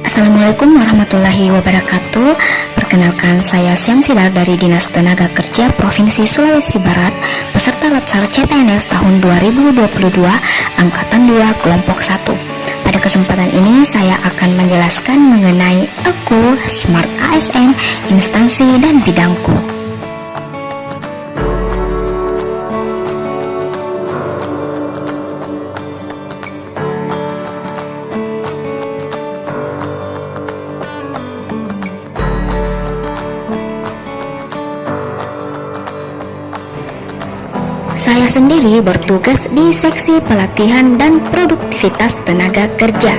Assalamualaikum warahmatullahi wabarakatuh. Perkenalkan, saya Syamsidar dari Dinas Tenaga Kerja Provinsi Sulawesi Barat, peserta Latsar CPNS tahun 2022, Angkatan 2, Kelompok 1. Pada kesempatan ini saya akan menjelaskan mengenai EKU, Smart ASN, instansi dan bidangku. Saya sendiri bertugas di Seksi Pelatihan dan Produktivitas Tenaga Kerja.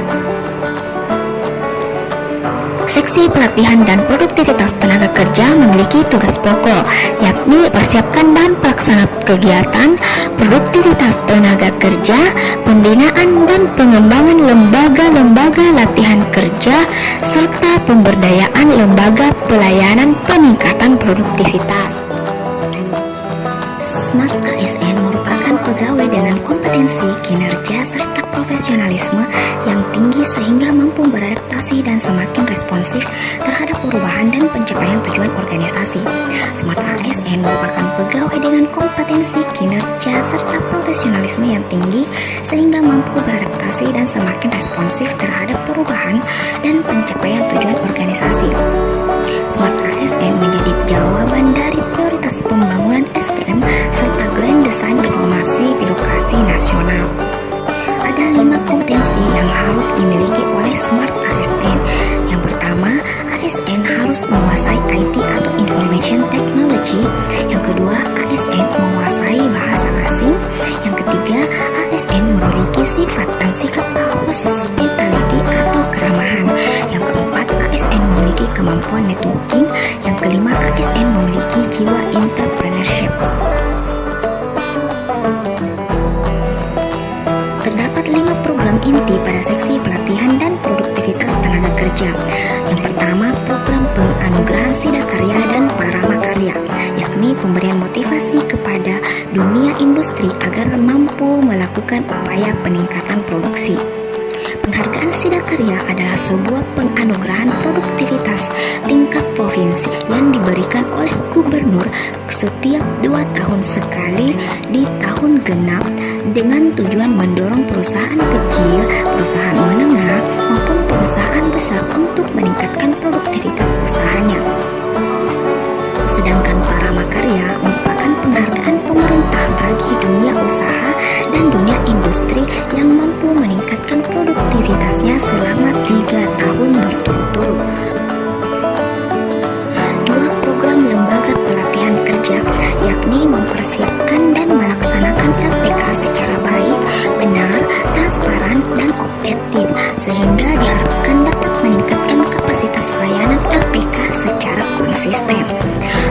Seksi Pelatihan dan Produktivitas Tenaga Kerja memiliki tugas pokok, yakni persiapkan dan pelaksana kegiatan produktivitas tenaga kerja, pembinaan dan pengembangan lembaga-lembaga latihan kerja, serta pemberdayaan lembaga pelayanan peningkatan produktivitas. Smart ASN merupakan pegawai dengan kompetensi, kinerja, serta profesionalisme yang tinggi sehingga mampu beradaptasi dan semakin responsif terhadap perubahan dan pencapaian tujuan organisasi. Smart ASN merupakan pegawai dengan kompetensi, kinerja, serta profesionalisme yang tinggi sehingga mampu beradaptasi dan semakin responsif terhadap perubahan dan pencapaian tujuan organisasi. Smart ASN menjadi jawaban dari prioritas pembangunan SDM serta Grand Design Reformasi Birokrasi Nasional. Ada 5 kompetensi yang harus dimiliki oleh Smart ASN. Yang pertama, ASN harus menguasai IT atau Information Technology. Yang kedua, ASN menguasai bahasa asing. Yang ketiga, ASN memiliki sifat dan sikap hospitality atau keramahan. Yang keempat, ASN memiliki kemampuan networking. Yang kelima, ASN memiliki jiwa entrepreneurship. Terdapat 5 program inti pada Seksi Pelatihan dan Produktivitas Tenaga Kerja. Yang pertama, program penganugerahan Sidakarya dan Paramakarya, yakni pemberian motivasi kepada dunia industri agar mampu melakukan upaya peningkatan produksi. Penghargaan Sidakarya adalah sebuah penganugerahan produktivitas tingkat provinsi yang diberikan oleh gubernur setiap 2 tahun sekali di tahun genap dengan tujuan mendorong perusahaan kecil, perusahaan menengah, maupun perusahaan besar untuk meningkatkan produktivitas usahanya. Sedangkan Paramakarya merupakan penghargaan pemerintah bagi dunia usaha dan dunia industri yang mampu meningkatkan produktivitasnya selama 3 tahun berturut-turut. 2 program lembaga pelatihan kerja, yakni mempersiapkan dan melaksanakan LPK secara baik, benar, transparan, dan objektif, sehingga diharapkan dapat meningkatkan kapasitas layanan LPK secara konsisten.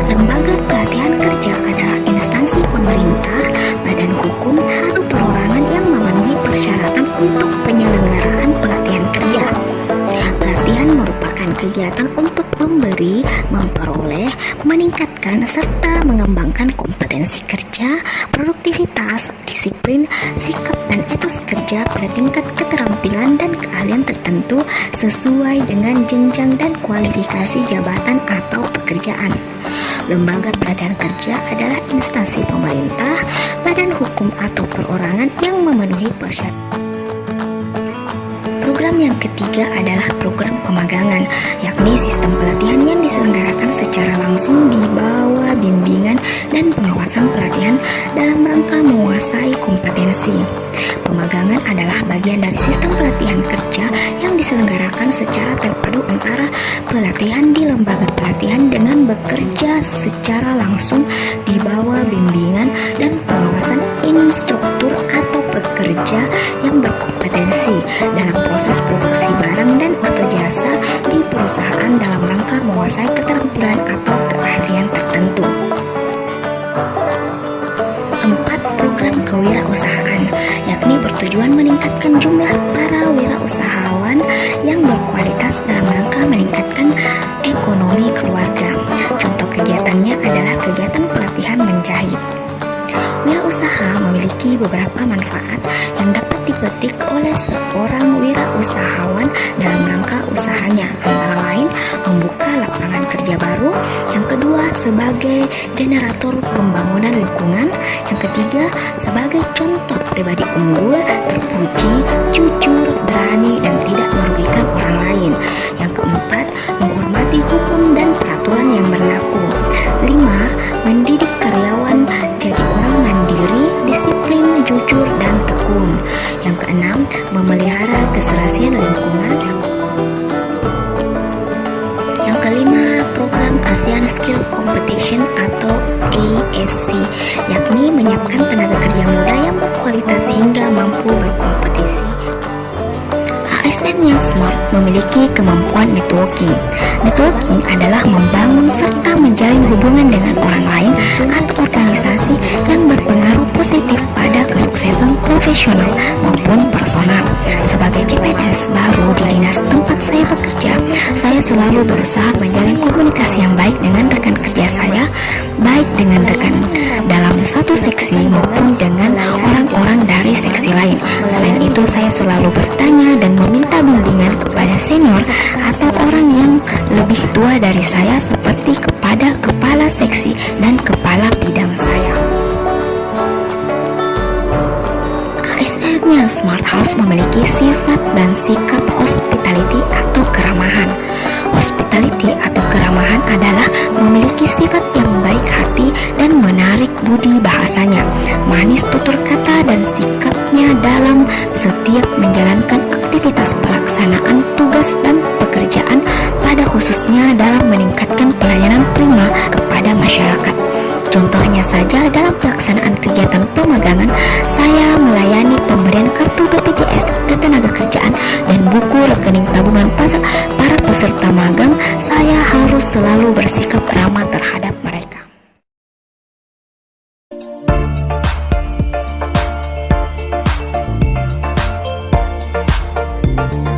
Lembaga pelatihan kerja adalah instansi pemerintah, badan hukum, atau perorangan yang memenuhi persyaratan untuk penyelenggaraan pelatihan kerja. Pelatihan merupakan kegiatan untuk memberi, memperoleh, meningkatkan, serta mengembangkan kompetensi kerja, produktivitas, disiplin, sikap, dan etos kerja pada tingkat keterampilan dan keahlian tertentu sesuai dengan jenjang dan kualifikasi jabatan atau pekerjaan. Lembaga pelatihan kerja adalah instansi pemerintah, badan hukum, atau perorangan yang memenuhi persyaratan. Program yang ketiga adalah program pemagangan, yakni sistem pelatihan yang diselenggarakan secara langsung di bawah bimbingan dan pengawasan pelatihan dalam rangka menguasai kompetensi. Pemagangan adalah bagian dari sistem pelatihan kerja yang diselenggarakan secara terpadu antara pelatihan di lembaga pelatihan dengan bekerja secara langsung di bawah bimbingan dan pengawasan instruktur atau pekerja yang berkompetensi dalam proses produksi barang dan atau jasa di perusahaan dalam rangka menguasai keterampilan atau keahlian tertentu. 4. Program kewirausahaan, yakni bertujuan meningkatkan jumlah para wirausahawan yang berkualitas dalam rangka meningkatkan ekonomi keluarga. Contoh kegiatannya adalah kegiatan pelatihan menjahit. Wirausaha memiliki beberapa manfaat yang dapat dipetik oleh seorang wirausahawan dalam rangka usaha misalnya antara lain membuka lapangan kerja baru, yang kedua sebagai generator pembangunan lingkungan, yang ketiga sebagai contoh pribadi unggul, terpuji, jujur, berani, dan tidak merugikan orang lain, yang keempat menghormati hukum dan peraturan yang berlaku, 5. Mendidik karyawan jadi orang mandiri, disiplin, jujur, dan tekun, yang keenam memelihara keserasian lingkungan, yang kelima program ASEAN Skill Competition atau ASC, yakni menyiapkan tenaga kerja muda yang berkualitas sehingga mampu berkompetisi. ASN yang smart memiliki kemampuan networking. Networking adalah membangun serta menjalin hubungan dengan orang lain atau organisasi yang berpengaruh positif pada kesuksesan profesional maupun personal. Sebagai CPNS baru di dinas tempat saya bekerja, saya selalu berusaha menjalin komunikasi yang baik dengan rekan kerja saya, baik dengan rekan dalam satu seksi maupun dengan orang-orang dari seksi lain. Selain itu, saya selalu bertanya dan meminta bimbingan kepada senior atau orang yang lebih tua dari saya seperti kepada kepala seksi dan kepala bidang saya. ASN yang smart harus memiliki sifat dan sikap hospitality atau keramahan. Hospitality atau keramahan adalah memiliki sifat yang baik hati dan menarik budi bahasanya, manis tutur kata dan sikapnya dalam setiap menjalankan aktivitas pelaksanaan tugas dan pekerjaan, pada khususnya dalam meningkatkan pelayanan prima kepada masyarakat. Contohnya saja dalam pelaksanaan kegiatan pemagangan, saya melayani pemberian kartu BPJS ketenagakerjaan dan buku rekening tabungan para peserta magang. Saya harus selalu bersikap ramah terhadap mereka.